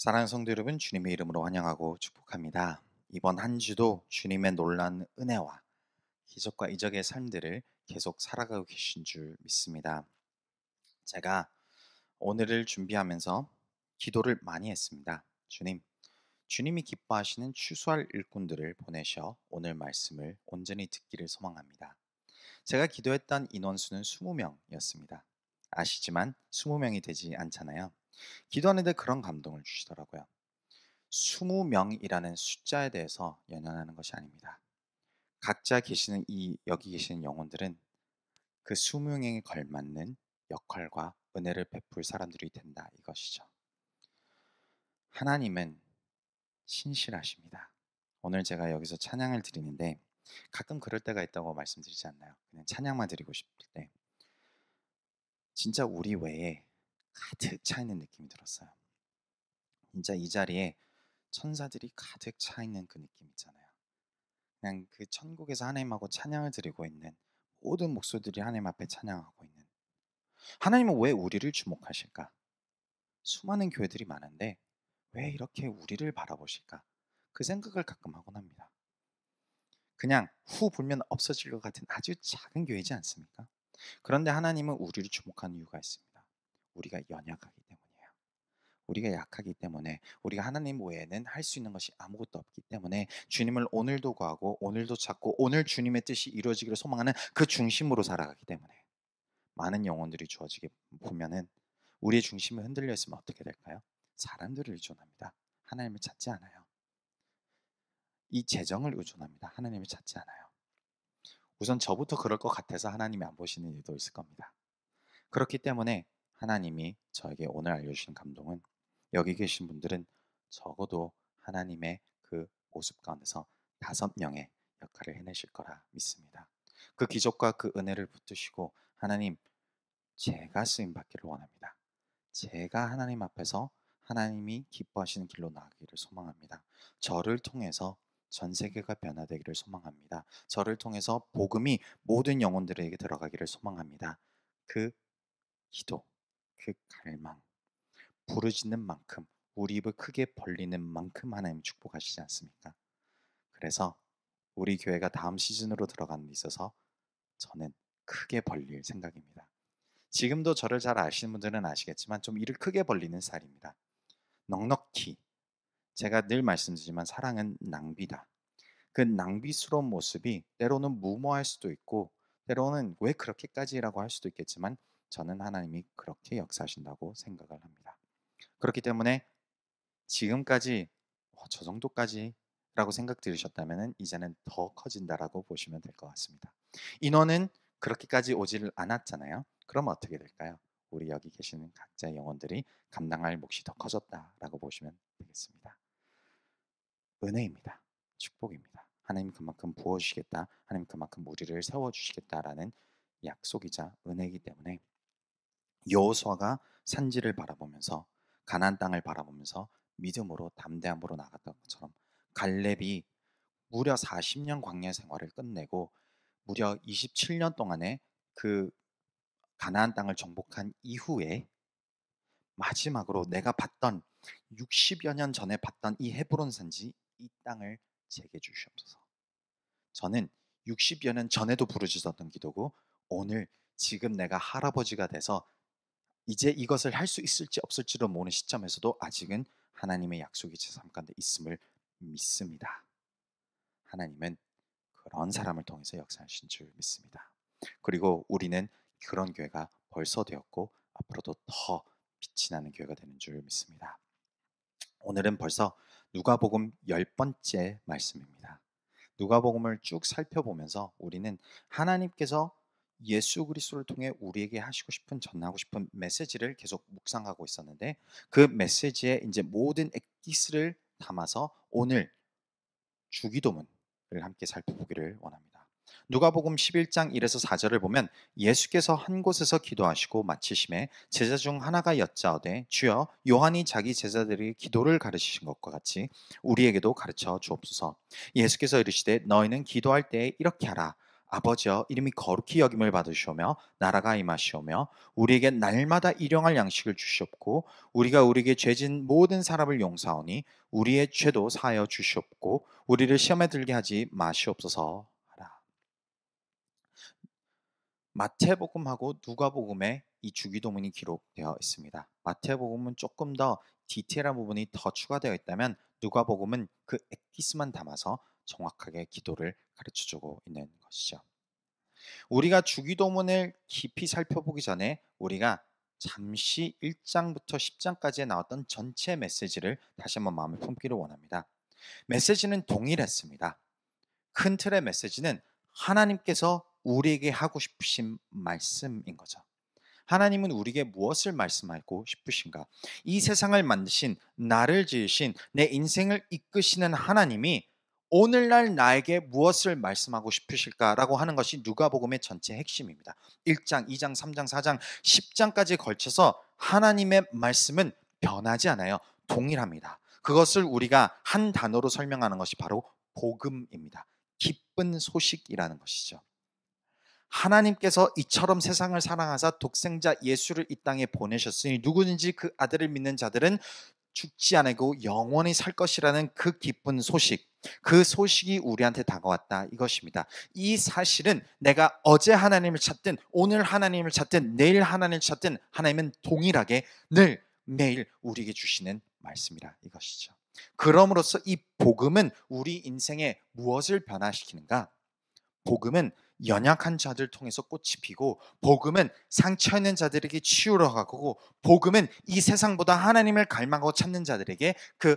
사랑하는 성도 여러분, 주님의 이름으로 환영하고 축복합니다. 이번 한 주도 주님의 놀라운 은혜와 기적과 이적의 삶들을 계속 살아가고 계신 줄 믿습니다. 제가 오늘을 준비하면서 기도를 많이 했습니다. 주님이 기뻐하시는 추수할 일꾼들을 보내셔 오늘 말씀을 온전히 듣기를 소망합니다. 제가 기도했던 인원수는 20명이었습니다. 아시지만 20명이 되지 않잖아요. 기도하는데 그런 감동을 주시더라고요. 20명이라는 숫자에 대해서 연연하는 것이 아닙니다. 각자 계시는 여기 계시는 영혼들은 그 20명에 걸맞는 역할과 은혜를 베풀 사람들이 된다 이것이죠. 하나님은 신실하십니다. 오늘 제가 여기서 찬양을 드리는데 가끔 그럴 때가 있다고 말씀드리지 않나요? 그냥 찬양만 드리고 싶을 때 진짜 우리 외에 가득 차 있는 느낌이 들었어요. 진짜 이 자리에 천사들이 가득 차 있는 그 느낌 있잖아요. 그냥 그 천국에서 하나님하고 찬양을 드리고 있는 모든 목소리들이 하나님 앞에 찬양하고 있는, 하나님은 왜 우리를 주목하실까? 수많은 교회들이 많은데 왜 이렇게 우리를 바라보실까? 그 생각을 가끔 하곤 합니다. 그냥 후 불면 없어질 것 같은 아주 작은 교회지 않습니까? 그런데 하나님은 우리를 주목하는 이유가 있습니다. 우리가 연약하기 때문이에요. 우리가 약하기 때문에, 우리가 하나님 외에는 할 수 있는 것이 아무것도 없기 때문에 주님을 오늘도 구하고 오늘도 찾고 오늘 주님의 뜻이 이루어지기를 소망하는 그 중심으로 살아가기 때문에 많은 영혼들이 주어지게 보면은 우리의 중심이 흔들려 있으면 어떻게 될까요? 사람들을 의존합니다. 하나님을 찾지 않아요. 이 재정을 의존합니다. 하나님을 찾지 않아요. 우선 저부터 그럴 것 같아서 하나님이 안 보시는 일도 있을 겁니다. 그렇기 때문에 하나님이 저에게 오늘 알려주신 감동은, 여기 계신 분들은 적어도 하나님의 그 모습 가운데서 5명의 역할을 해내실 거라 믿습니다. 그 기적과 그 은혜를 붙드시고, 하나님, 제가 쓰임 받기를 원합니다. 제가 하나님 앞에서 하나님이 기뻐하시는 길로 나가기를 소망합니다. 저를 통해서 전 세계가 변화되기를 소망합니다. 저를 통해서 복음이 모든 영혼들에게 들어가기를 소망합니다. 그 기도, 그 갈망, 부르짖는 만큼, 우리 입을 크게 벌리는 만큼 하나님 축복하시지 않습니까? 그래서 우리 교회가 다음 시즌으로 들어가는 데 있어서 저는 크게 벌릴 생각입니다. 지금도 저를 잘 아시는 분들은 아시겠지만 좀 일을 크게 벌리는 스타일입니다. 넉넉히. 제가 늘 말씀드리지만 사랑은 낭비다. 그 낭비스러운 모습이 때로는 무모할 수도 있고, 때로는 왜 그렇게까지라고 할 수도 있겠지만, 저는 하나님이 그렇게 역사하신다고 생각을 합니다. 그렇기 때문에 지금까지 저 정도까지라고 생각 들으셨다면 이제는 더 커진다라고 보시면 될 것 같습니다. 인원은 그렇게까지 오지를 않았잖아요. 그럼 어떻게 될까요? 우리 여기 계시는 각자의 영혼들이 감당할 몫이 더 커졌다라고 보시면 되겠습니다. 은혜입니다. 축복입니다. 하나님 그만큼 부어주시겠다. 하나님 그만큼 우리를 세워주시겠다라는 약속이자 은혜이기 때문에 여호수아가 산지를 바라보면서, 가나안 땅을 바라보면서 믿음으로 담대함으로 나갔던 것처럼, 갈렙이 무려 40년 광야 생활을 끝내고 무려 27년 동안의 그 가나안 땅을 정복한 이후에 마지막으로 내가 봤던 60여 년 전에 봤던 이 헤브론 산지, 이 땅을 제게 주시옵소서. 저는 60여 년 전에도 부르짖었던 기도고, 오늘 지금 내가 할아버지가 돼서 이제 이것을 할 수 있을지 없을지도 모르는 시점에서도 아직은 하나님의 약속이 제 삶 가운데 있음을 믿습니다. 하나님은 그런 사람을 통해서 역사하신 줄 믿습니다. 그리고 우리는 그런 교회가 벌써 되었고 앞으로도 더 빛이 나는 교회가 되는 줄 믿습니다. 오늘은 벌써 누가복음 10번째 말씀입니다. 누가복음을 쭉 살펴보면서 우리는 하나님께서 예수 그리스도를 통해 우리에게 하시고 싶은, 전하고 싶은 메시지를 계속 묵상하고 있었는데, 그 메시지에 이제 모든 엑기스를 담아서 오늘 주기도문을 함께 살펴보기를 원합니다. 누가복음 11장 1에서 4절을 보면 예수께서 한 곳에서 기도하시고 마치심에 제자 중 하나가 여짜오되 주여 요한이 자기 제자들에게 기도를 가르치신 것과 같이 우리에게도 가르쳐 주옵소서. 예수께서 이르시되 너희는 기도할 때에 이렇게 하라. 아버지여 이름이 거룩히 여김을 받으시오며 나라가 임하시오며 우리에게 날마다 일용할 양식을 주시옵고 우리가 우리에게 죄진 모든 사람을 용서하오니 우리의 죄도 사하여 주시옵고 우리를 시험에 들게 하지 마시옵소서 하라. 마태복음하고 누가복음에 이 주기도문이 기록되어 있습니다. 마태복음은 조금 더 디테일한 부분이 더 추가되어 있다면 누가복음은 그 엑기스만 담아서 정확하게 기도를 가르쳐주고 있는 것이죠. 우리가 주기도문을 깊이 살펴보기 전에 우리가 잠시 1장부터 10장까지에 나왔던 전체 메시지를 다시 한번 마음에 품기를 원합니다. 메시지는 동일했습니다. 큰 틀의 메시지는 하나님께서 우리에게 하고 싶으신 말씀인 거죠. 하나님은 우리에게 무엇을 말씀하고 싶으신가? 이 세상을 만드신, 나를 지으신, 내 인생을 이끄시는 하나님이 오늘날 나에게 무엇을 말씀하고 싶으실까라고 하는 것이 누가복음의 전체 핵심입니다. 1장, 2장, 3장, 4장, 10장까지 걸쳐서 하나님의 말씀은 변하지 않아요. 동일합니다. 그것을 우리가 한 단어로 설명하는 것이 바로 복음입니다. 기쁜 소식이라는 것이죠. 하나님께서 이처럼 세상을 사랑하사 독생자 예수를 이 땅에 보내셨으니 누구든지 그 아들을 믿는 자들은 죽지 않고 영원히 살 것이라는 그 기쁜 소식, 그 소식이 우리한테 다가왔다 이것입니다. 이 사실은 내가 어제 하나님을 찾든 오늘 하나님을 찾든 내일 하나님을 찾든 하나님은 동일하게 늘 매일 우리에게 주시는 말씀이라 이것이죠. 그럼으로써 이 복음은 우리 인생에 무엇을 변화시키는가? 복음은 연약한 자들 통해서 꽃이 피고 복음은 상처 있는 자들에게 치유로 가고 복음은 이 세상보다 하나님을 갈망하고 찾는 자들에게 그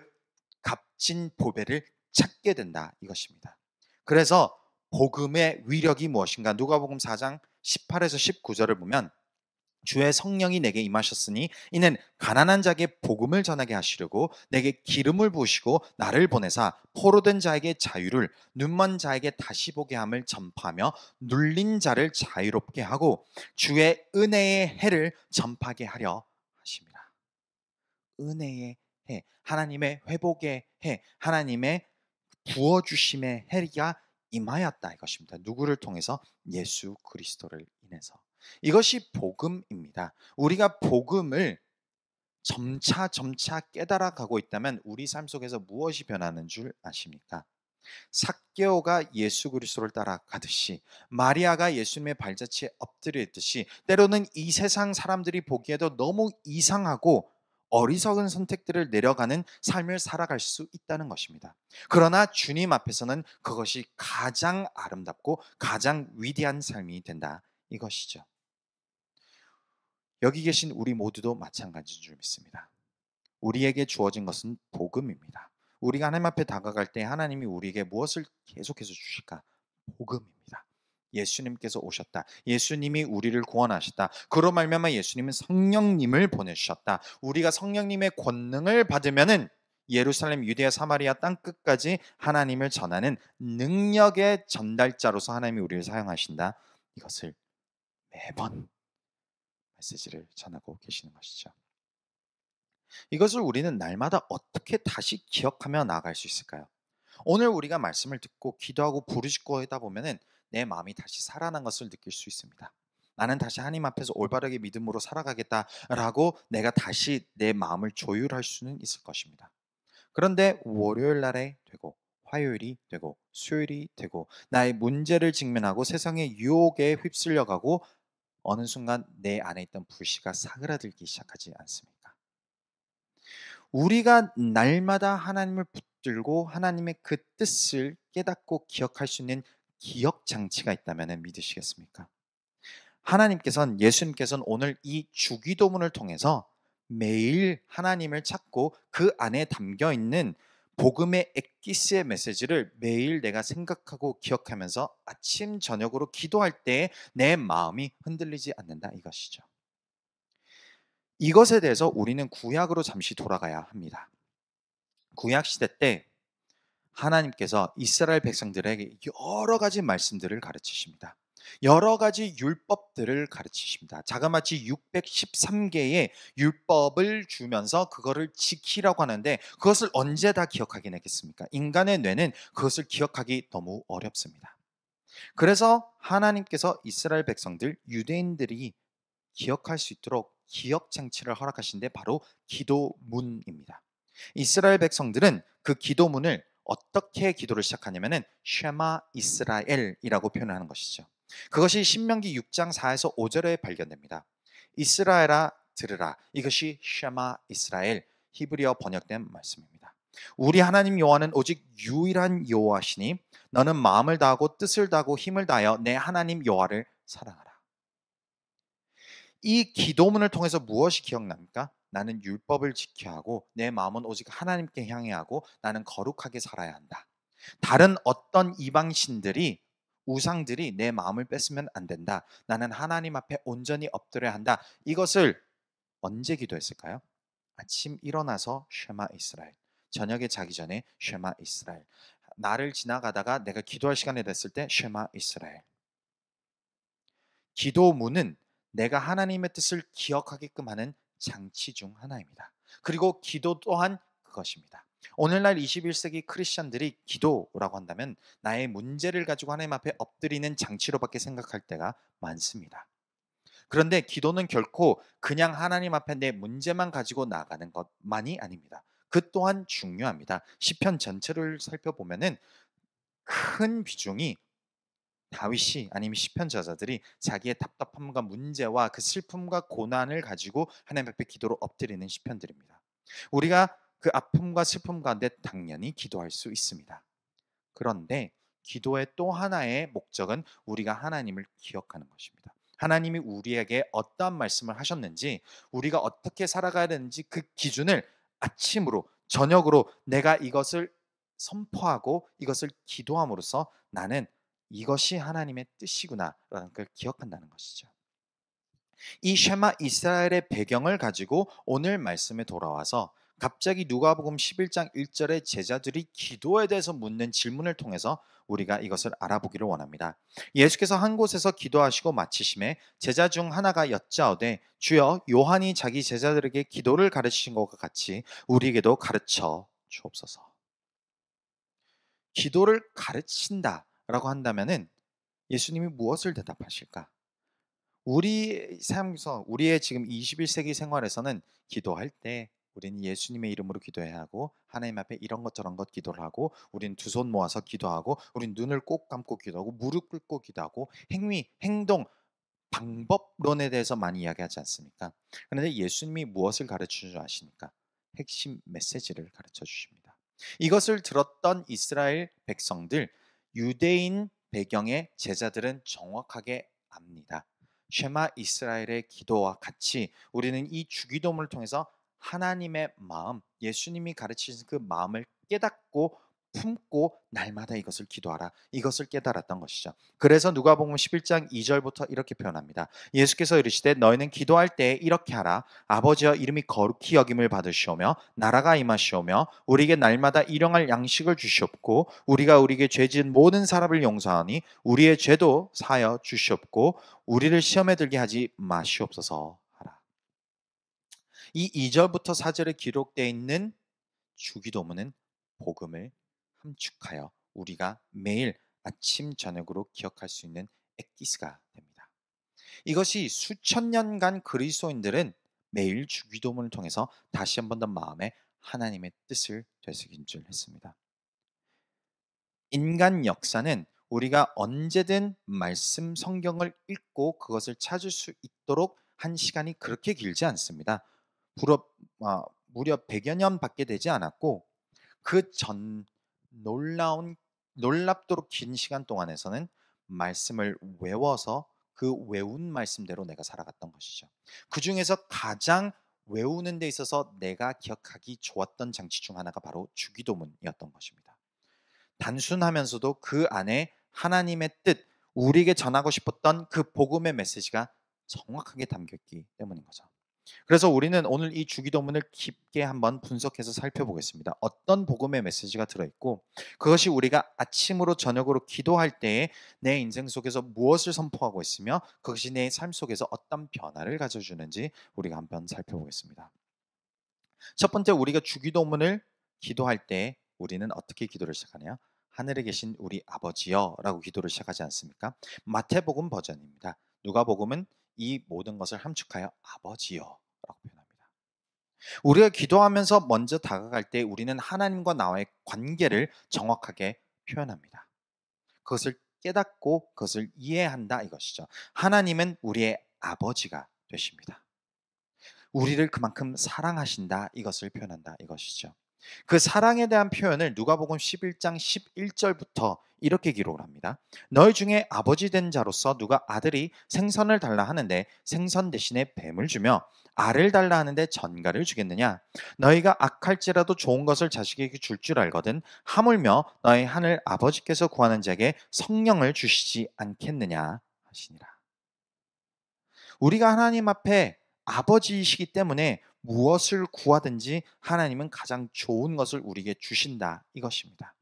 값진 보배를 찾게 된다 이것입니다. 그래서 복음의 위력이 무엇인가? 누가복음 4장 18에서 19절을 보면 주의 성령이 내게 임하셨으니 이는 가난한 자에게 복음을 전하게 하시려고 내게 기름을 부으시고 나를 보내사 포로된 자에게 자유를 눈먼 자에게 다시 보게 함을 전파하며 눌린 자를 자유롭게 하고 주의 은혜의 해를 전파하게 하려 하십니다. 은혜의 해, 하나님의 회복의 해, 하나님의 부어주심의 해가 임하였다 이것입니다. 누구를 통해서? 예수 그리스도를 인해서. 이것이 복음입니다. 우리가 복음을 점차 깨달아가고 있다면 우리 삶 속에서 무엇이 변하는 줄 아십니까? 삭개오가 예수 그리스도를 따라가듯이 마리아가 예수님의 발자취에 엎드려 있듯이 때로는 이 세상 사람들이 보기에도 너무 이상하고 어리석은 선택들을 내려가는 삶을 살아갈 수 있다는 것입니다. 그러나 주님 앞에서는 그것이 가장 아름답고 가장 위대한 삶이 된다 이것이죠. 여기 계신 우리 모두도 마찬가지인 줄 믿습니다. 우리에게 주어진 것은 복음입니다. 우리가 하나님 앞에 다가갈 때 하나님이 우리에게 무엇을 계속해서 주실까? 복음입니다. 예수님께서 오셨다. 예수님이 우리를 구원하셨다. 그로 말미암아 예수님은 성령님을 보내주셨다. 우리가 성령님의 권능을 받으면은 예루살렘, 유대야, 사마리아 땅 끝까지 하나님을 전하는 능력의 전달자로서 하나님이 우리를 사용하신다. 이것을 매번 메시지를 전하고 계시는 것이죠. 이것을 우리는 날마다 어떻게 다시 기억하며 나아갈 수 있을까요? 오늘 우리가 말씀을 듣고 기도하고 부르짖고 하다 보면은 내 마음이 다시 살아난 것을 느낄 수 있습니다. 나는 다시 하나님 앞에서 올바르게 믿음으로 살아가겠다라고 내가 다시 내 마음을 조율할 수는 있을 것입니다. 그런데 월요일 날에 되고 화요일이 되고 수요일이 되고 나의 문제를 직면하고 세상의 유혹에 휩쓸려가고 어느 순간 내 안에 있던 불씨가 사그라들기 시작하지 않습니까? 우리가 날마다 하나님을 붙들고 하나님의 그 뜻을 깨닫고 기억할 수 있는 기억 장치가 있다면 믿으시겠습니까? 하나님께서는 예수님께서는 오늘 이 주기도문을 통해서 매일 하나님을 찾고 그 안에 담겨 있는 복음의 엑기스의 메시지를 매일 내가 생각하고 기억하면서 아침 저녁으로 기도할 때 내 마음이 흔들리지 않는다 이것이죠. 이것에 대해서 우리는 구약으로 잠시 돌아가야 합니다. 구약 시대 때 하나님께서 이스라엘 백성들에게 여러 가지 말씀들을 가르치십니다. 여러 가지 율법들을 가르치십니다. 자그마치 613개의 율법을 주면서 그거를 지키라고 하는데 그것을 언제 다 기억하긴 하겠습니까? 인간의 뇌는 그것을 기억하기 너무 어렵습니다. 그래서 하나님께서 이스라엘 백성들, 유대인들이 기억할 수 있도록 기억 장치를 허락하신데 바로 기도문입니다. 이스라엘 백성들은 그 기도문을 어떻게 기도를 시작하냐면은 쉐마 이스라엘이라고 표현하는 것이죠. 그것이 신명기 6장 4에서 5절에 발견됩니다. 이스라엘아 들으라. 이것이 쉐마 이스라엘 히브리어 번역된 말씀입니다. 우리 하나님 여호와는 오직 유일한 여호와시니 너는 마음을 다하고 뜻을 다하고 힘을 다하여 내 하나님 여호와를 사랑하라. 이 기도문을 통해서 무엇이 기억납니까? 나는 율법을 지켜야 하고 내 마음은 오직 하나님께 향해 하고 나는 거룩하게 살아야 한다. 다른 어떤 이방신들이 우상들이 내 마음을 뺏으면 안 된다. 나는 하나님 앞에 온전히 엎드려야 한다. 이것을 언제 기도했을까요? 아침 일어나서 쉐마 이스라엘. 저녁에 자기 전에 쉐마 이스라엘. 나를 지나가다가 내가 기도할 시간이 됐을 때 쉐마 이스라엘. 기도문은 내가 하나님의 뜻을 기억하게끔 하는 장치 중 하나입니다. 그리고 기도 또한 그것입니다. 오늘날 21세기 크리스천들이 기도라고 한다면 나의 문제를 가지고 하나님 앞에 엎드리는 장치로밖에 생각할 때가 많습니다. 그런데 기도는 결코 그냥 하나님 앞에 내 문제만 가지고 나가는 것만이 아닙니다. 그 또한 중요합니다. 시편 전체를 살펴보면은 큰 비중이 다윗이 아니면 시편 저자들이 자기의 답답함과 문제와 그 슬픔과 고난을 가지고 하나님 앞에 기도로 엎드리는 시편들입니다. 우리가 그 아픔과 슬픔 가운데 당연히 기도할 수 있습니다. 그런데 기도의 또 하나의 목적은 우리가 하나님을 기억하는 것입니다. 하나님이 우리에게 어떠한 말씀을 하셨는지, 우리가 어떻게 살아가야 되는지 그 기준을 아침으로 저녁으로 내가 이것을 선포하고 이것을 기도함으로써 나는 이것이 하나님의 뜻이구나라는 걸 기억한다는 것이죠. 이 쉐마 이스라엘의 배경을 가지고 오늘 말씀에 돌아와서 갑자기 누가복음 11장 1절에 제자들이 기도에 대해서 묻는 질문을 통해서 우리가 이것을 알아보기를 원합니다. 예수께서 한 곳에서 기도하시고 마치심에 제자 중 하나가 여짜오되 주여 요한이 자기 제자들에게 기도를 가르치신 것과 같이 우리에게도 가르쳐 주옵소서. 기도를 가르친다라고 한다면은 예수님이 무엇을 대답하실까? 우리 삶에서 우리의 지금 21세기 생활에서는 기도할 때 우리는 예수님의 이름으로 기도해야 하고 하나님 앞에 이런 것 저런 것 기도를 하고 우리는 두 손 모아서 기도하고 우리는 눈을 꼭 감고 기도하고 무릎 꿇고 기도하고 행위, 행동, 방법론에 대해서 많이 이야기하지 않습니까? 그런데 예수님이 무엇을 가르쳐 줄 아십니까? 핵심 메시지를 가르쳐 주십니다. 이것을 들었던 이스라엘 백성들, 유대인 배경의 제자들은 정확하게 압니다. 쉐마 이스라엘의 기도와 같이 우리는 이 주기도문을 통해서 하나님의 마음, 예수님이 가르치신 그 마음을 깨닫고 품고 날마다 이것을 기도하라. 이것을 깨달았던 것이죠. 그래서 누가복음 11장 2절부터 이렇게 표현합니다. 예수께서 이르시되 너희는 기도할 때 이렇게 하라. 아버지여 이름이 거룩히 여김을 받으시오며 나라가 임하시오며 우리에게 날마다 일용할 양식을 주시옵고 우리가 우리에게 죄 지은 모든 사람을 용서하니 우리의 죄도 사하여 주시옵고 우리를 시험에 들게 하지 마시옵소서 하라. 이 2절부터 4절에 기록되어 있는 주기도문은 복음을 함축하여 우리가 매일 아침 저녁으로 기억할 수 있는 엑기스가 됩니다. 이것이 수천 년간 그리스도인들은 매일 주기도문을 통해서 다시 한 번 더 마음에 하나님의 뜻을 되새김질 했습니다. 인간 역사는 우리가 언제든 말씀 성경을 읽고 그것을 찾을 수 있도록 한 시간이 그렇게 길지 않습니다. 무려 100여 년밖에 되지 않았고 그 전 놀랍도록 긴 시간 동안에서는 말씀을 외워서 그 외운 말씀대로 내가 살아갔던 것이죠. 그 중에서 가장 외우는 데 있어서 내가 기억하기 좋았던 장치 중 하나가 바로 주기도문이었던 것입니다. 단순하면서도 그 안에 하나님의 뜻, 우리에게 전하고 싶었던 그 복음의 메시지가 정확하게 담겼기 때문인 거죠. 그래서 우리는 오늘 이 주기도문을 깊게 한번 분석해서 살펴보겠습니다. 어떤 복음의 메시지가 들어있고 그것이 우리가 아침으로 저녁으로 기도할 때에 내 인생 속에서 무엇을 선포하고 있으며 그것이 내 삶 속에서 어떤 변화를 가져주는지 우리가 한번 살펴보겠습니다. 첫 번째, 우리가 주기도문을 기도할 때 우리는 어떻게 기도를 시작하냐? 하늘에 계신 우리 아버지여 라고 기도를 시작하지 않습니까? 마태복음 버전입니다. 누가복음은 이 모든 것을 함축하여 아버지여 라고 표현합니다. 우리가 기도하면서 먼저 다가갈 때 우리는 하나님과 나와의 관계를 정확하게 표현합니다. 그것을 깨닫고 그것을 이해한다 이것이죠. 하나님은 우리의 아버지가 되십니다. 우리를 그만큼 사랑하신다 이것을 표현한다 이것이죠. 그 사랑에 대한 표현을 누가복음 11장 11절부터 이렇게 기록을 합니다. 너희 중에 아버지 된 자로서 누가 아들이 생선을 달라 하는데 생선 대신에 뱀을 주며 알을 달라 하는데 전갈을 주겠느냐? 너희가 악할지라도 좋은 것을 자식에게 줄 줄 알거든 하물며 너희 하늘 아버지께서 구하는 자에게 성령을 주시지 않겠느냐 하시니라. 우리가 하나님 앞에 아버지이시기 때문에 무엇을 구하든지 하나님은 가장 좋은 것을 우리에게 주신다 이것입니다.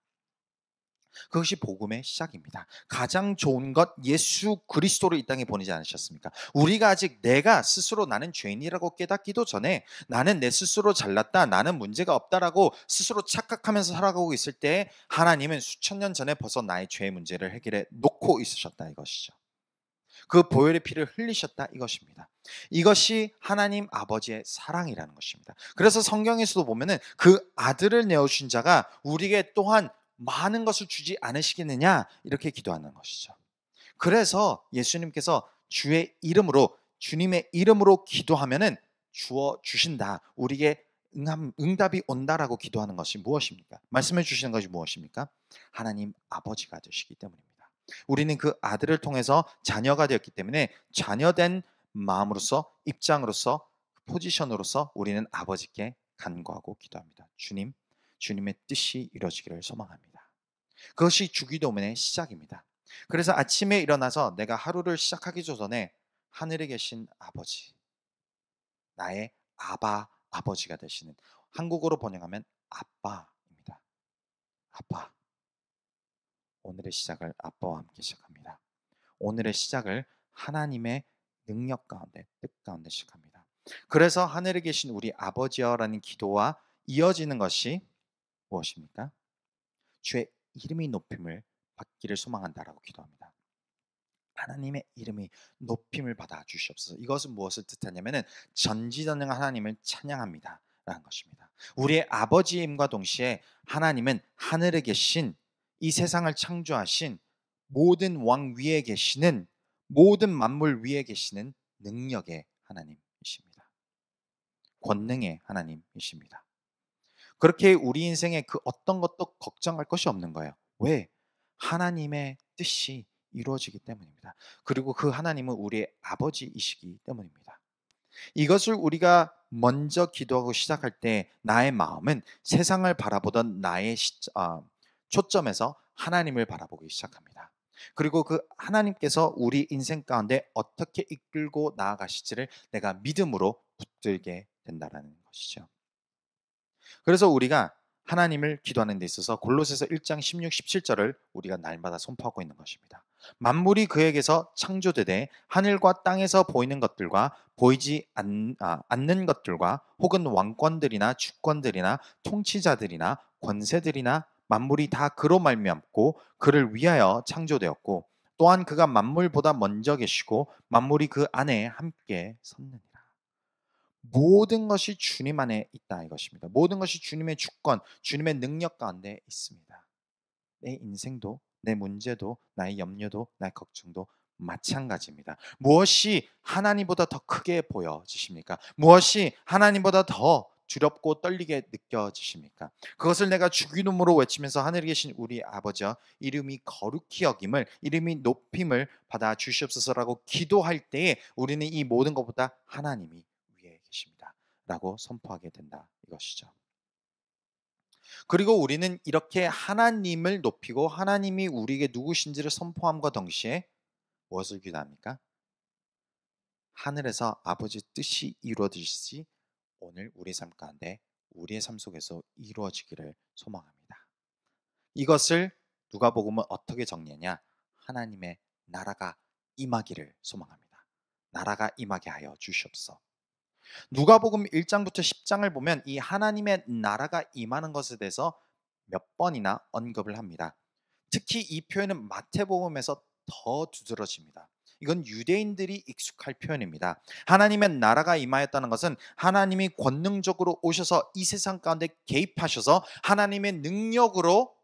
그것이 복음의 시작입니다. 가장 좋은 것 예수 그리스도를 이 땅에 보내지 않으셨습니까? 우리가 아직 내가 스스로 나는 죄인이라고 깨닫기도 전에 나는 내 스스로 잘났다, 나는 문제가 없다라고 스스로 착각하면서 살아가고 있을 때 하나님은 수천 년 전에 벌써 나의 죄의 문제를 해결해 놓고 있으셨다 이것이죠. 그 보혈의 피를 흘리셨다 이것입니다. 이것이 하나님 아버지의 사랑이라는 것입니다. 그래서 성경에서도 보면은 그 아들을 내어주신 자가 우리에게 또한 많은 것을 주지 않으시겠느냐 이렇게 기도하는 것이죠. 그래서 예수님께서 주의 이름으로 주님의 이름으로 기도하면은 주어 주신다. 우리에게 응답이 온다라고 기도하는 것이 무엇입니까? 말씀해 주시는 것이 무엇입니까? 하나님 아버지가 되시기 때문입니다. 우리는 그 아들을 통해서 자녀가 되었기 때문에 자녀된 마음으로서 입장으로서 포지션으로서 우리는 아버지께 간구하고 기도합니다. 주님, 주님의 뜻이 이루어지기를 소망합니다. 그것이 주기도문의 시작입니다. 그래서 아침에 일어나서 내가 하루를 시작하기 전에 하늘에 계신 아버지, 나의 아버지가 되시는, 한국어로 번역하면 아빠입니다. 아빠. 오늘의 시작을 아빠와 함께 시작합니다. 오늘의 시작을 하나님의 능력 가운데, 뜻 가운데 시작합니다. 그래서 하늘에 계신 우리 아버지여라는 기도와 이어지는 것이 무엇입니까? 주의 이름이 높임을 받기를 소망한다라고 기도합니다. 하나님의 이름이 높임을 받아 주시옵소서. 이것은 무엇을 뜻하냐면은 전지전능한 하나님을 찬양합니다 라는 것입니다. 우리의 아버지임과 동시에 하나님은 하늘에 계신 이 세상을 창조하신 모든 왕 위에 계시는 모든 만물 위에 계시는 능력의 하나님이십니다. 권능의 하나님이십니다. 그렇게 우리 인생에 그 어떤 것도 걱정할 것이 없는 거예요. 왜? 하나님의 뜻이 이루어지기 때문입니다. 그리고 그 하나님은 우리의 아버지이시기 때문입니다. 이것을 우리가 먼저 기도하고 시작할 때 나의 마음은 세상을 바라보던 나의 초점에서 하나님을 바라보기 시작합니다. 그리고 그 하나님께서 우리 인생 가운데 어떻게 이끌고 나아가실지를 내가 믿음으로 붙들게 된다는 것이죠. 그래서 우리가 하나님을 기도하는 데 있어서 골로새서 1장 16, 17절을 우리가 날마다 선포하고 있는 것입니다. 만물이 그에게서 창조되되 하늘과 땅에서 보이는 것들과 보이지 않는 것들과 혹은 왕권들이나 주권들이나 통치자들이나 권세들이나 만물이 다 그로 말미암고 그를 위하여 창조되었고 또한 그가 만물보다 먼저 계시고 만물이 그 안에 함께 섰느니라. 모든 것이 주님 안에 있다 이것입니다. 모든 것이 주님의 주권, 주님의 능력 가운데 있습니다. 내 인생도, 내 문제도, 나의 염려도, 나의 걱정도 마찬가지입니다. 무엇이 하나님보다 더 크게 보여지십니까? 무엇이 하나님보다 더 두렵고 떨리게 느껴지십니까? 그것을 내가 주기도문으로 외치면서 하늘에 계신 우리 아버지여 이름이 거룩히 여김을, 이름이 높임을 받아 주시옵소서라고 기도할 때에 우리는 이 모든 것보다 하나님이 위에 계십니다 라고 선포하게 된다 이것이죠. 그리고 우리는 이렇게 하나님을 높이고 하나님이 우리에게 누구신지를 선포함과 동시에 무엇을 기도합니까? 하늘에서 아버지 뜻이 이루어지듯이 오늘 우리 삶 가운데 우리의 삶 속에서 이루어지기를 소망합니다. 이것을 누가복음은 어떻게 정리하냐? 하나님의 나라가 임하기를 소망합니다. 나라가 임하게 하여 주시옵소서. 누가복음 1장부터 10장을 보면 이 하나님의 나라가 임하는 것에 대해서 몇 번이나 언급을 합니다. 특히 이 표현은 마태복음에서 더 두드러집니다. 이건 유대인들이 익숙할 표현입니다. 하나님의 나라가 임하였다는 것은 하나님이 권능적으로 오셔서 이 세상 가운데 개입하셔서 하나님의 능력으로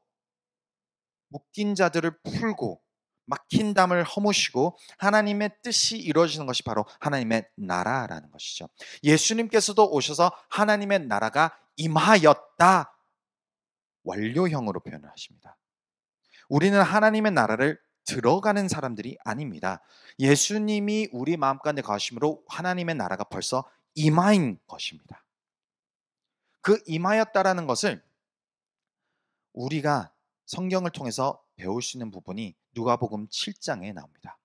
묶인 자들을 풀고 막힌 담을 허무시고 하나님의 뜻이 이루어지는 것이 바로 하나님의 나라라는 것이죠. 예수님께서도 오셔서 하나님의 나라가 임하였다, 완료형으로 표현을 하십니다. 우리는 하나님의 나라를 들어가는 사람들이 아닙니다. 예수님이 우리 마음 가운데 거하심으로 하나님의 나라가 벌써 임하인 것입니다. 그 임하였다라는 것을 우리가 성경을 통해서 배울 수 있는 부분이 누가복음 7장에 나옵니다.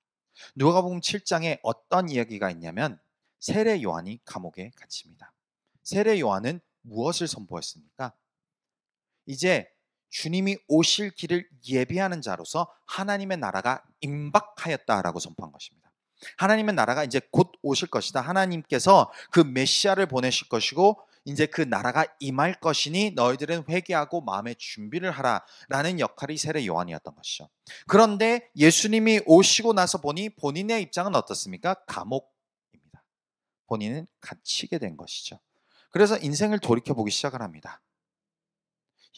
누가복음 7장에 어떤 이야기가 있냐면 세례 요한이 감옥에 갇힙니다. 세례 요한은 무엇을 선포했습니까? 이제 주님이 오실 길을 예비하는 자로서 하나님의 나라가 임박하였다라고 선포한 것입니다. 하나님의 나라가 이제 곧 오실 것이다. 하나님께서 그 메시아를 보내실 것이고 이제 그 나라가 임할 것이니 너희들은 회개하고 마음의 준비를 하라라는 역할이 세례 요한이었던 것이죠. 그런데 예수님이 오시고 나서 보니 본인의 입장은 어떻습니까? 감옥입니다. 본인은 갇히게 된 것이죠. 그래서 인생을 돌이켜보기 시작을 합니다.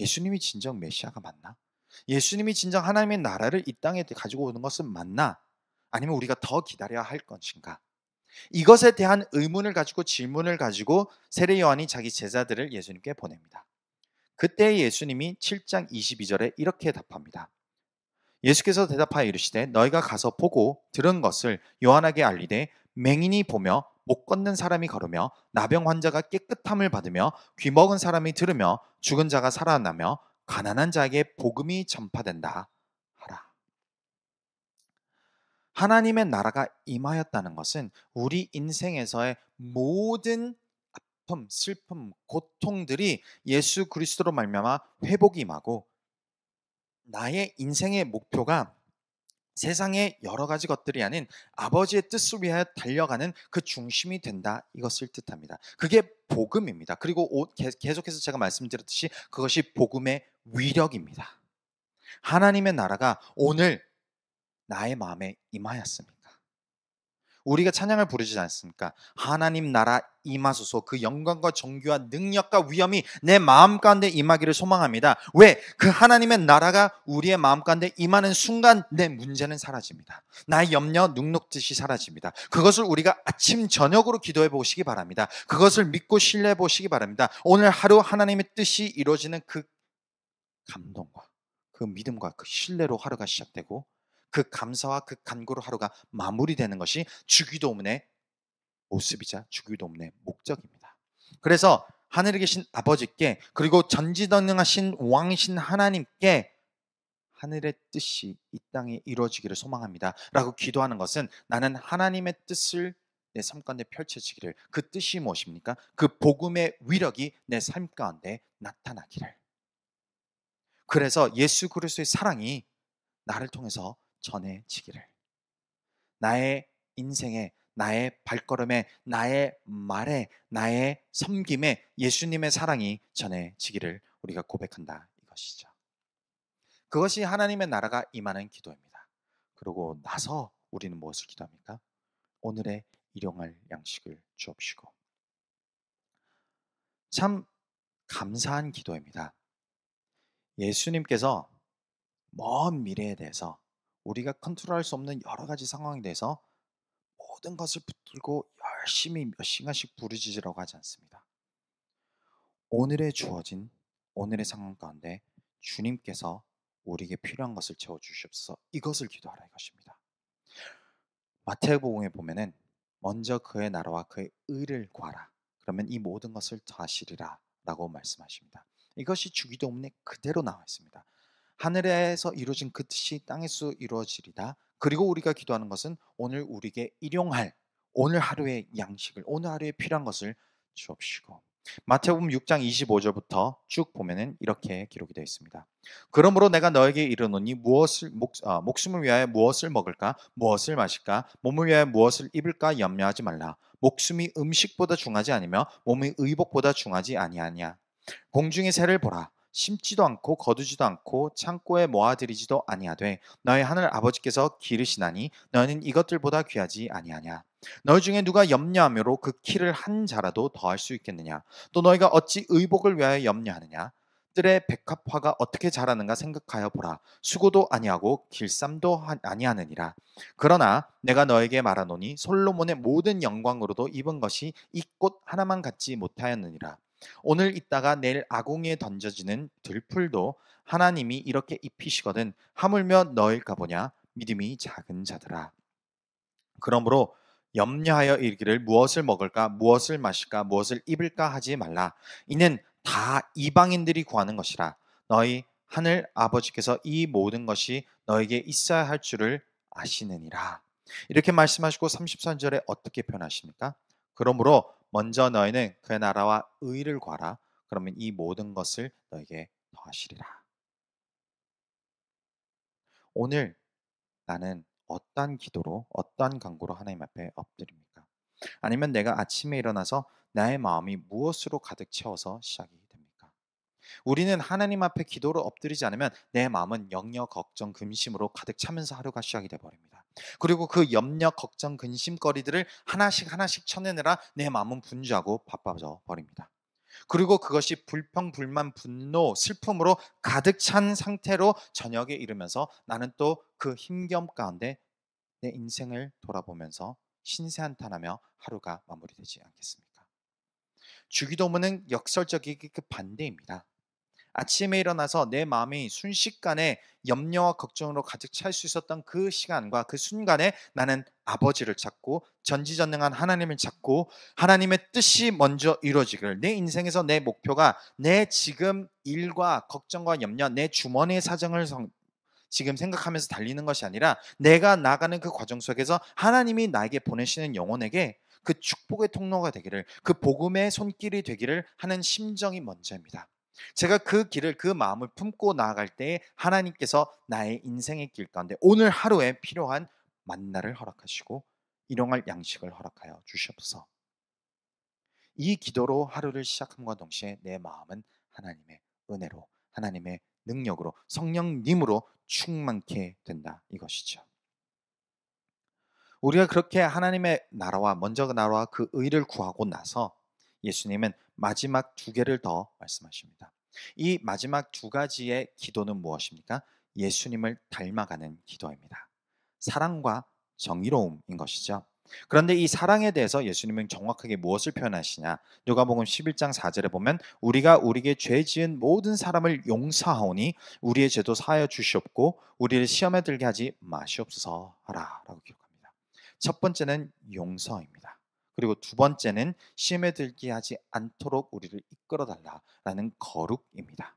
예수님이 진정 메시아가 맞나? 예수님이 진정 하나님의 나라를 이 땅에 가지고 오는 것은 맞나? 아니면 우리가 더 기다려야 할 것인가? 이것에 대한 의문을 가지고 질문을 가지고 세례 요한이 자기 제자들을 예수님께 보냅니다. 그때 예수님이 7장 22절에 이렇게 답합니다. 예수께서 대답하여 이르시되 너희가 가서 보고 들은 것을 요한에게 알리되 맹인이 보며 못 걷는 사람이 걸으며 나병 환자가 깨끗함을 받으며 귀 먹은 사람이 들으며 죽은 자가 살아나며 가난한 자에게 복음이 전파된다 하라. 하나님의 나라가 임하였다는 것은 우리 인생에서의 모든 아픔, 슬픔, 고통들이 예수 그리스도로 말미암아 회복이 임하고 나의 인생의 목표가 세상의 여러 가지 것들이 아닌 아버지의 뜻을 위하여 달려가는 그 중심이 된다, 이것을 뜻합니다. 그게 복음입니다. 그리고 계속해서 제가 말씀드렸듯이 그것이 복음의 위력입니다. 하나님의 나라가 오늘 나의 마음에 임하였습니까? 우리가 찬양을 부르지 않습니까? 하나님 나라 임하소서. 그 영광과 정교와 능력과 위엄이 내 마음 가운데 임하기를 소망합니다. 왜? 그 하나님의 나라가 우리의 마음 가운데 임하는 순간 내 문제는 사라집니다. 나의 염려, 눅눅 뜻이 사라집니다. 그것을 우리가 아침 저녁으로 기도해 보시기 바랍니다. 그것을 믿고 신뢰해 보시기 바랍니다. 오늘 하루 하나님의 뜻이 이루어지는 그 감동과 그 믿음과 그 신뢰로 하루가 시작되고 그 감사와 그 간구로 하루가 마무리되는 것이 주기도문의 모습이자 주기도문의 목적입니다. 그래서 하늘에 계신 아버지께 그리고 전지전능하신 왕이신 하나님께 하늘의 뜻이 이 땅에 이루어지기를 소망합니다 라고 기도하는 것은 나는 하나님의 뜻을 내 삶 가운데 펼쳐지기를, 그 뜻이 무엇입니까? 그 복음의 위력이 내 삶 가운데 나타나기를. 그래서 예수 그리스도의 사랑이 나를 통해서 전해지기를, 나의 인생에, 나의 발걸음에, 나의 말에, 나의 섬김에 예수님의 사랑이 전해지기를 우리가 고백한다, 이것이죠. 그것이 하나님의 나라가 임하는 기도입니다. 그러고 나서 우리는 무엇을 기도합니까? 오늘의 일용할 양식을 주옵시고. 참 감사한 기도입니다. 예수님께서 먼 미래에 대해서 우리가 컨트롤할 수 없는 여러 가지 상황에 대해서 모든 것을 붙들고 열심히 몇 시간씩 부르짖으라고 하지 않습니다. 오늘에 주어진 오늘의 상황 가운데 주님께서 우리에게 필요한 것을 채워주시옵소서, 이것을 기도하라, 이것입니다. 마태복음에 보면은 먼저 그의 나라와 그의 의를 구하라, 그러면 이 모든 것을 더하시리라 라고 말씀하십니다. 이것이 주기도문에 그대로 나와 있습니다. 하늘에서 이루어진 그 뜻이 땅에서 이루어지리다. 그리고 우리가 기도하는 것은 오늘 우리에게 일용할, 오늘 하루의 양식을, 오늘 하루에 필요한 것을 주옵시고. 마태복음 6장 25절부터 쭉 보면은 이렇게 기록이 되어 있습니다. 그러므로 내가 너에게 이르노니 목숨을 위하여 무엇을 먹을까, 무엇을 마실까, 몸을 위하여 무엇을 입을까 염려하지 말라. 목숨이 음식보다 중하지 아니며 몸이 의복보다 중하지 아니하냐. 공중의 새를 보라. 심지도 않고 거두지도 않고 창고에 모아들이지도 아니하되 너희 하늘 아버지께서 기르시나니 너희는 이것들보다 귀하지 아니하냐. 너희 중에 누가 염려함으로 그 키를 한 자라도 더할 수 있겠느냐. 또 너희가 어찌 의복을 위하여 염려하느냐. 뜰의 백합화가 어떻게 자라는가 생각하여 보라. 수고도 아니하고 길쌈도 아니하느니라. 그러나 내가 너에게 말하노니 솔로몬의 모든 영광으로도 입은 것이 이 꽃 하나만 갖지 못하였느니라. 오늘 있다가 내일 아궁이에 던져지는 들풀도 하나님이 이렇게 입히시거든 하물며 너일까 보냐. 믿음이 작은 자들아. 그러므로 염려하여 이르기를 무엇을 먹을까 무엇을 마실까 무엇을 입을까 하지 말라. 이는 다 이방인들이 구하는 것이라. 너희 하늘 아버지께서 이 모든 것이 너에게 있어야 할 줄을 아시느니라. 이렇게 말씀하시고 33절에 어떻게 표현하십니까? 그러므로 먼저 너희는 그의 나라와 의를 구하라. 그러면 이 모든 것을 너에게 더하시리라. 오늘 나는 어떠한 기도로 어떠한 간구로 하나님 앞에 엎드립니까? 아니면 내가 아침에 일어나서 나의 마음이 무엇으로 가득 채워서 시작이 됩니까? 우리는 하나님 앞에 기도를 엎드리지 않으면 내 마음은 염려, 걱정, 근심으로 가득 차면서 하루가 시작이 돼버립니다. 그리고 그 염려, 걱정, 근심거리들을 하나씩 하나씩 쳐내느라 내 마음은 분주하고 바빠져 버립니다. 그리고 그것이 불평, 불만, 분노, 슬픔으로 가득 찬 상태로 저녁에 이르면서 나는 또 그 힘겨움 가운데 내 인생을 돌아보면서 신세한탄하며 하루가 마무리되지 않겠습니까? 주기도문은 역설적이게 그 반대입니다. 아침에 일어나서 내 마음이 순식간에 염려와 걱정으로 가득 찰 수 있었던 그 시간과 그 순간에 나는 아버지를 찾고 전지전능한 하나님을 찾고 하나님의 뜻이 먼저 이루어지기를, 내 인생에서 내 목표가 내 지금 일과 걱정과 염려, 내 주머니의 사정을 지금 생각하면서 달리는 것이 아니라 내가 나가는 그 과정 속에서 하나님이 나에게 보내시는 영혼에게 그 축복의 통로가 되기를, 그 복음의 손길이 되기를 하는 심정이 먼저입니다. 제가 그 길을, 그 마음을 품고 나아갈 때 하나님께서 나의 인생의 길 가운데 오늘 하루에 필요한 만나를 허락하시고 일용할 양식을 허락하여 주시옵소서. 이 기도로 하루를 시작함과 동시에 내 마음은 하나님의 은혜로, 하나님의 능력으로, 성령님으로 충만케 된다, 이것이죠. 우리가 그렇게 하나님의 나라와, 먼저 그 나라와 그 의를 구하고 나서 예수님은 마지막 두 개를 더 말씀하십니다. 이 마지막 두 가지의 기도는 무엇입니까? 예수님을 닮아가는 기도입니다. 사랑과 정의로움인 것이죠. 그런데 이 사랑에 대해서 예수님은 정확하게 무엇을 표현하시냐? 누가복음 11장 4절에 보면 우리가 우리에게 죄 지은 모든 사람을 용서하오니 우리의 죄도 사하여 주시옵고 우리를 시험에 들게 하지 마시옵소서 하라 라고 기록합니다. 첫 번째는 용서입니다. 그리고 두 번째는 시험에 들게 하지 않도록 우리를 이끌어 달라라는 거룩입니다.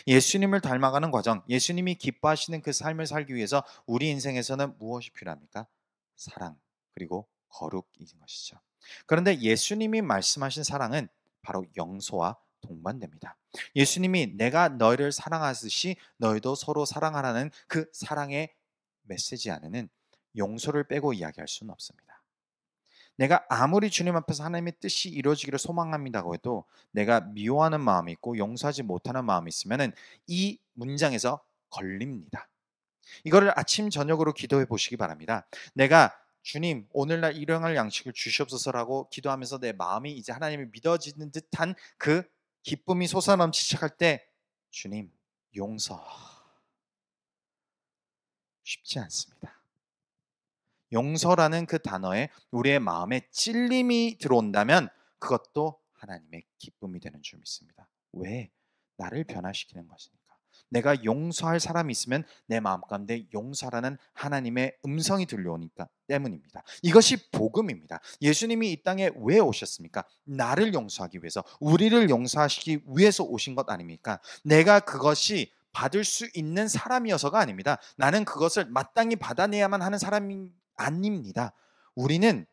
예수님을 닮아가는 과정, 예수님이 기뻐하시는 그 삶을 살기 위해서 우리 인생에서는 무엇이 필요합니까? 사랑, 그리고 거룩인 것이죠. 그런데 예수님이 말씀하신 사랑은 바로 용서와 동반됩니다. 예수님이 내가 너희를 사랑하듯이 너희도 서로 사랑하라는 그 사랑의 메시지 안에는 용서를 빼고 이야기할 수는 없습니다. 내가 아무리 주님 앞에서 하나님의 뜻이 이루어지기를 소망합니다고 해도 내가 미워하는 마음이 있고 용서하지 못하는 마음이 있으면은 이 문장에서 걸립니다. 이거를 아침 저녁으로 기도해 보시기 바랍니다. 내가 주님 오늘날 일용할 양식을 주시옵소서라고 기도하면서 내 마음이 이제 하나님을 믿어지는 듯한 그 기쁨이 솟아넘치기 시작할 때 주님 용서, 쉽지 않습니다. 용서라는 그 단어에 우리의 마음에 찔림이 들어온다면 그것도 하나님의 기쁨이 되는 줄 믿습니다. 왜? 나를 변화시키는 것이니까. 내가 용서할 사람이 있으면 내 마음 가운데 용서라는 하나님의 음성이 들려오니까 때문입니다. 이것이 복음입니다. 예수님이 이 땅에 왜 오셨습니까? 나를 용서하기 위해서, 우리를 용서하시기 위해서 오신 것 아닙니까? 내가 그것이 받을 수 있는 사람이어서가 아닙니다. 나는 그것을 마땅히 받아내야만 하는 사람이 아닙니다. 우리는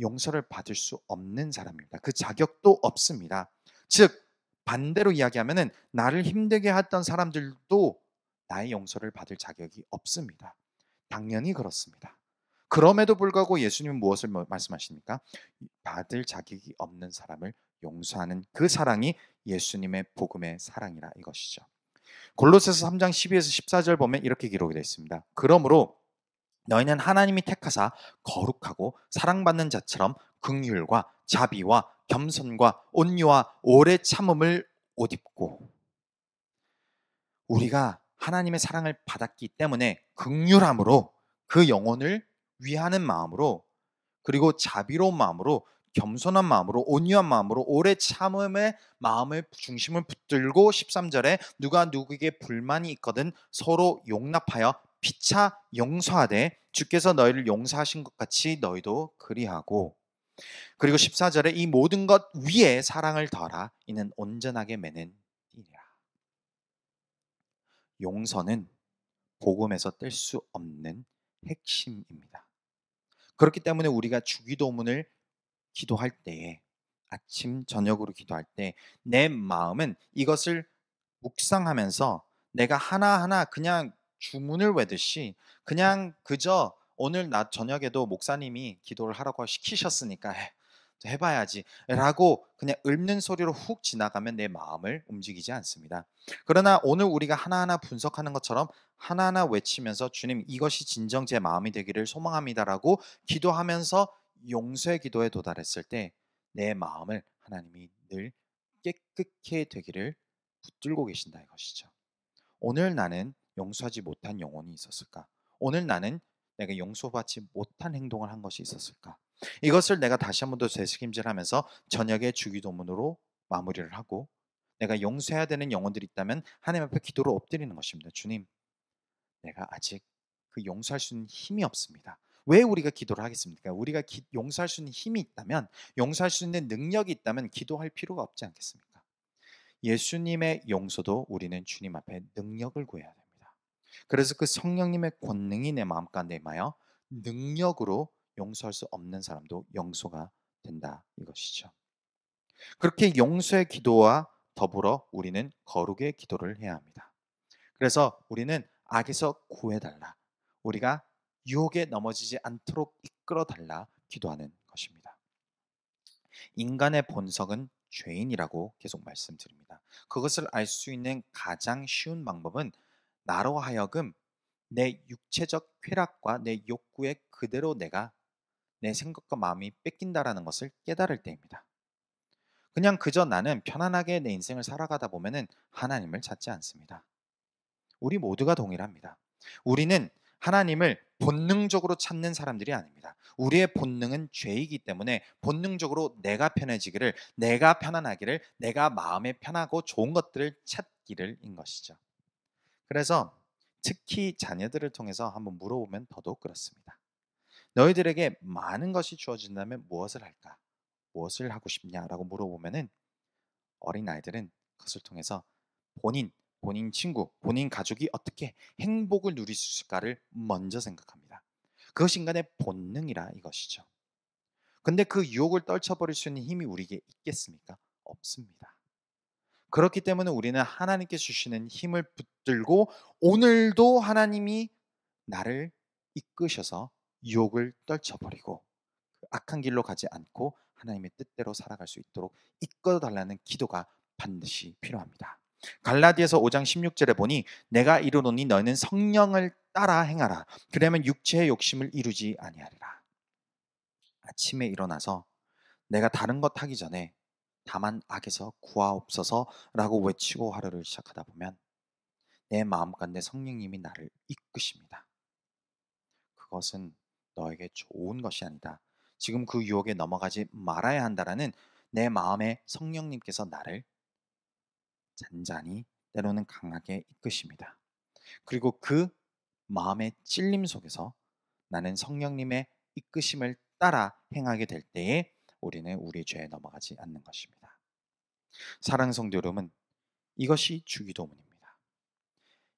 용서를 받을 수 없는 사람입니다. 그 자격도 없습니다. 즉 반대로 이야기하면은 나를 힘들게 했던 사람들도 나의 용서를 받을 자격이 없습니다. 당연히 그렇습니다. 그럼에도 불구하고 예수님은 무엇을 말씀하십니까? 받을 자격이 없는 사람을 용서하는 그 사랑이 예수님의 복음의 사랑이라 이것이죠. 골로새서 3장 12에서 14절 보면 이렇게 기록이 되어 있습니다. 그러므로 너희는 하나님이 택하사 거룩하고 사랑받는 자처럼 긍휼과 자비와 겸손과 온유와 오래 참음을 옷 입고, 우리가 하나님의 사랑을 받았기 때문에 긍휼함으로 그 영혼을 위하는 마음으로, 그리고 자비로운 마음으로, 겸손한 마음으로, 온유한 마음으로, 오래 참음의 마음을 중심을 붙들고 13절에 누가 누구에게 불만이 있거든 서로 용납하여 피차 용서하되 주께서 너희를 용서하신 것 같이 너희도 그리하고, 그리고 14절에 이 모든 것 위에 사랑을 더하라 이는 온전하게 매는 띠라. 용서는 복음에서 뗄 수 없는 핵심입니다. 그렇기 때문에 우리가 주기도문을 기도할 때에, 아침 저녁으로 기도할 때 내 마음은 이것을 묵상하면서 내가 하나하나 그냥 주문을 외듯이 그냥 그저 오늘 낮 저녁에도 목사님이 기도를 하라고 시키셨으니까 해봐야지 라고 그냥 읊는 소리로 훅 지나가면 내 마음을 움직이지 않습니다. 그러나 오늘 우리가 하나하나 분석하는 것처럼 하나하나 외치면서 주님 이것이 진정 제 마음이 되기를 소망합니다라고 기도하면서 용서의 기도에 도달했을 때 내 마음을 하나님이 늘 깨끗게 되기를 붙들고 계신다 이것이죠. 오늘 나는 용서하지 못한 영혼이 있었을까? 오늘 나는 내가 용서받지 못한 행동을 한 것이 있었을까? 이것을 내가 다시 한 번 더 되새김질하면서 저녁에 주기도문으로 마무리를 하고, 내가 용서해야 되는 영혼들이 있다면 하나님 앞에 기도를 엎드리는 것입니다. 주님, 내가 아직 그 용서할 수 있는 힘이 없습니다. 왜 우리가 기도를 하겠습니까? 우리가 용서할 수 있는 힘이 있다면, 용서할 수 있는 능력이 있다면 기도할 필요가 없지 않겠습니까? 예수님의 용서도 우리는 주님 앞에 능력을 구해야 됩니다. 그래서 그 성령님의 권능이 내 마음 가운데 임하여 능력으로 용서할 수 없는 사람도 용서가 된다 이것이죠. 그렇게 용서의 기도와 더불어 우리는 거룩의 기도를 해야 합니다. 그래서 우리는 악에서 구해달라, 우리가 유혹에 넘어지지 않도록 이끌어달라 기도하는 것입니다. 인간의 본성은 죄인이라고 계속 말씀드립니다. 그것을 알 수 있는 가장 쉬운 방법은 나로 하여금 내 육체적 쾌락과 내 욕구에 그대로 내가 내 생각과 마음이 뺏긴다라는 것을 깨달을 때입니다. 그냥 그저 나는 편안하게 내 인생을 살아가다 보면은 하나님을 찾지 않습니다. 우리 모두가 동일합니다. 우리는 하나님을 본능적으로 찾는 사람들이 아닙니다. 우리의 본능은 죄이기 때문에 본능적으로 내가 편해지기를, 내가 편안하기를, 내가 마음에 편하고 좋은 것들을 찾기를인 것이죠. 그래서 특히 자녀들을 통해서 한번 물어보면 더더욱 그렇습니다. 너희들에게 많은 것이 주어진다면 무엇을 할까? 무엇을 하고 싶냐라고 물어보면은 어린 아이들은 그것을 통해서 본인 친구, 본인 가족이 어떻게 행복을 누릴 수 있을까를 먼저 생각합니다. 그것이 인간의 본능이라 이것이죠. 근데 그 유혹을 떨쳐버릴 수 있는 힘이 우리에게 있겠습니까? 없습니다. 그렇기 때문에 우리는 하나님께 주시는 힘을 붙들고 오늘도 하나님이 나를 이끄셔서 유혹을 떨쳐버리고 악한 길로 가지 않고 하나님의 뜻대로 살아갈 수 있도록 이끌어달라는 기도가 반드시 필요합니다. 갈라디아서 5장 16절에 보니 내가 이르노니 너희는 성령을 따라 행하라. 그러면 육체의 욕심을 이루지 아니하리라. 아침에 일어나서 내가 다른 것 하기 전에 다만 악에서 구하옵소서라고 외치고 하루를 시작하다 보면 내 마음 가운데 성령님이 나를 이끄십니다. 그것은 너에게 좋은 것이 아니다. 지금 그 유혹에 넘어가지 말아야 한다라는 내 마음에 성령님께서 나를 잔잔히 때로는 강하게 이끄십니다. 그리고 그 마음의 찔림 속에서 나는 성령님의 이끄심을 따라 행하게 될 때에 우리는 우리 죄에 넘어가지 않는 것입니다. 사랑하는 성도 여러분, 이것이 주기도문입니다.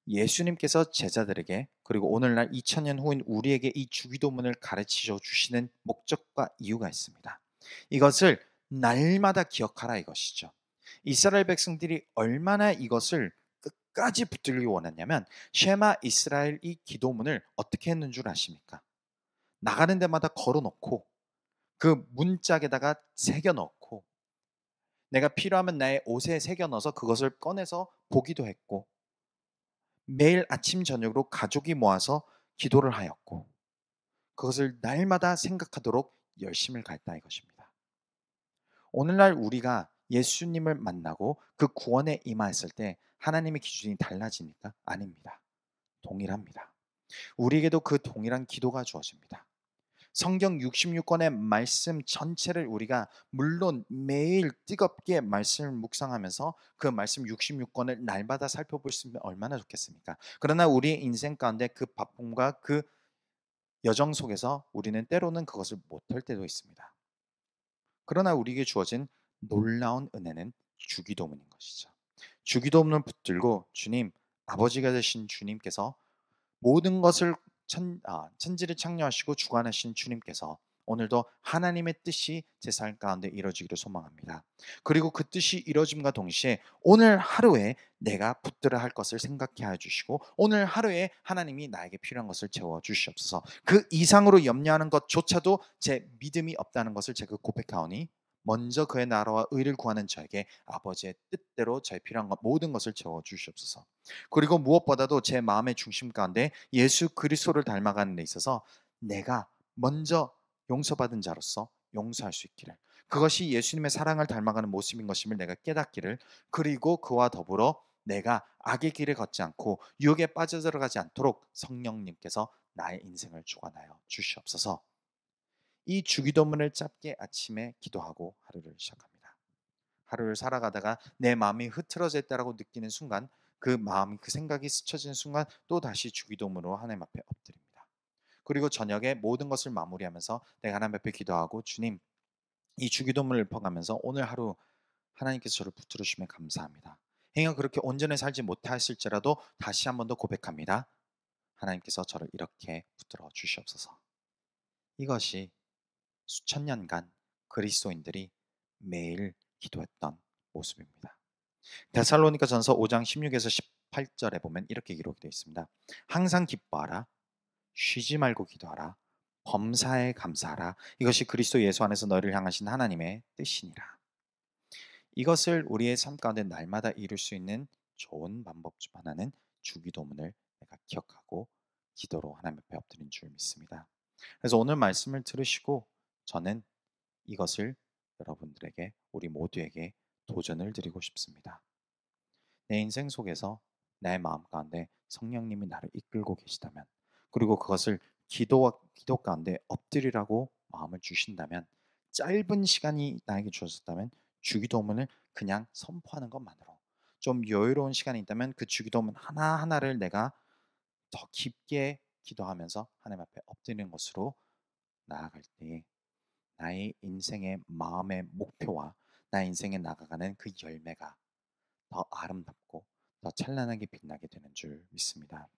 예수님께서 제자들에게 그리고 오늘날 2000년 후인 우리에게 이 주기도문을 가르치셔 주시는 목적과 이유가 있습니다. 이것을 날마다 기억하라 이것이죠. 이스라엘 백성들이 얼마나 이것을 끝까지 붙들기 원했냐면 쉐마 이스라엘 이 기도문을 어떻게 했는 줄 아십니까? 나가는 데마다 걸어놓고 그 문짝에다가 새겨넣고 내가 필요하면 나의 옷에 새겨 넣어서 그것을 꺼내서 보기도 했고, 매일 아침 저녁으로 가족이 모아서 기도를 하였고, 그것을 날마다 생각하도록 열심을 가했다 이것입니다. 오늘날 우리가 예수님을 만나고 그 구원에 임하였을 때 하나님의 기준이 달라지니까? 아닙니다. 동일합니다. 우리에게도 그 동일한 기도가 주어집니다. 성경 66권의 말씀 전체를 우리가 물론 매일 뜨겁게 말씀을 묵상하면서 그 말씀 66권을 날마다 살펴볼 수 있으면 얼마나 좋겠습니까? 그러나 우리의 인생 가운데 그 바쁨과 그 여정 속에서 우리는 때로는 그것을 못할 때도 있습니다. 그러나 우리에게 주어진 놀라운 은혜는 주기도문인 것이죠. 주기도문을 붙들고 주님, 아버지가 되신 주님께서 모든 것을 천지를 창조하시고 주관하신 주님께서 오늘도 하나님의 뜻이 제 삶 가운데 이루어지기를 소망합니다. 그리고 그 뜻이 이루어짐과 동시에 오늘 하루에 내가 붙들어야 할 것을 생각해 해 주시고 오늘 하루에 하나님이 나에게 필요한 것을 채워 주시옵소서. 그 이상으로 염려하는 것조차도 제 믿음이 없다는 것을 제가 고백하오니 먼저 그의 나라와 의를 구하는 저에게 아버지의 뜻대로 저의 필요한 것 모든 것을 채워 주시옵소서. 그리고 무엇보다도 제 마음의 중심 가운데 예수 그리스도를 닮아가는 데 있어서 내가 먼저 용서받은 자로서 용서할 수 있기를, 그것이 예수님의 사랑을 닮아가는 모습인 것임을 내가 깨닫기를, 그리고 그와 더불어 내가 악의 길에 걷지 않고 유혹에 빠져들어가지 않도록 성령님께서 나의 인생을 주관하여 주시옵소서. 이 주기도문을 짧게 아침에 기도하고 하루를 시작합니다. 하루를 살아가다가 내 마음이 흐트러져 있다라고 느끼는 순간, 그 마음이 그 생각이 스쳐지는 순간 또 다시 주기도문으로 하나님 앞에 엎드립니다. 그리고 저녁에 모든 것을 마무리하면서 내가 하나님 앞에 기도하고, 주님, 이 주기도문을 읊어가면서 오늘 하루 하나님께서 저를 붙들어 주시면 감사합니다. 행여 그렇게 온전히 살지 못하였을지라도 다시 한 번 더 고백합니다. 하나님께서 저를 이렇게 붙들어 주시옵소서. 이것이 수천 년간 그리스도인들이 매일 기도했던 모습입니다. 데살로니가전서 5장 16에서 18절에 보면 이렇게 기록이 되어 있습니다. 항상 기뻐하라, 쉬지 말고 기도하라, 범사에 감사하라. 이것이 그리스도 예수 안에서 너희를 향하신 하나님의 뜻이니라. 이것을 우리의 삶 가운데 날마다 이룰 수 있는 좋은 방법 중 하나는 주기도문을 내가 기억하고 기도로 하나님 앞에 엎드린 줄 믿습니다. 그래서 오늘 말씀을 들으시고 저는 이것을 여러분들에게, 우리 모두에게 도전을 드리고 싶습니다. 내 인생 속에서 내 마음 가운데 성령님이 나를 이끌고 계시다면, 그리고 그것을 기도 가운데 엎드리라고 마음을 주신다면, 짧은 시간이 나에게 주어졌다면 주기도문을 그냥 선포하는 것만으로, 좀 여유로운 시간이 있다면 그 주기도문 하나하나를 내가 더 깊게 기도하면서 하나님 앞에 엎드리는 것으로 나아갈 때 나의 인생의 마음의 목표와 나의 인생에 나아가는 그 열매가 더 아름답고 더 찬란하게 빛나게 되는 줄 믿습니다.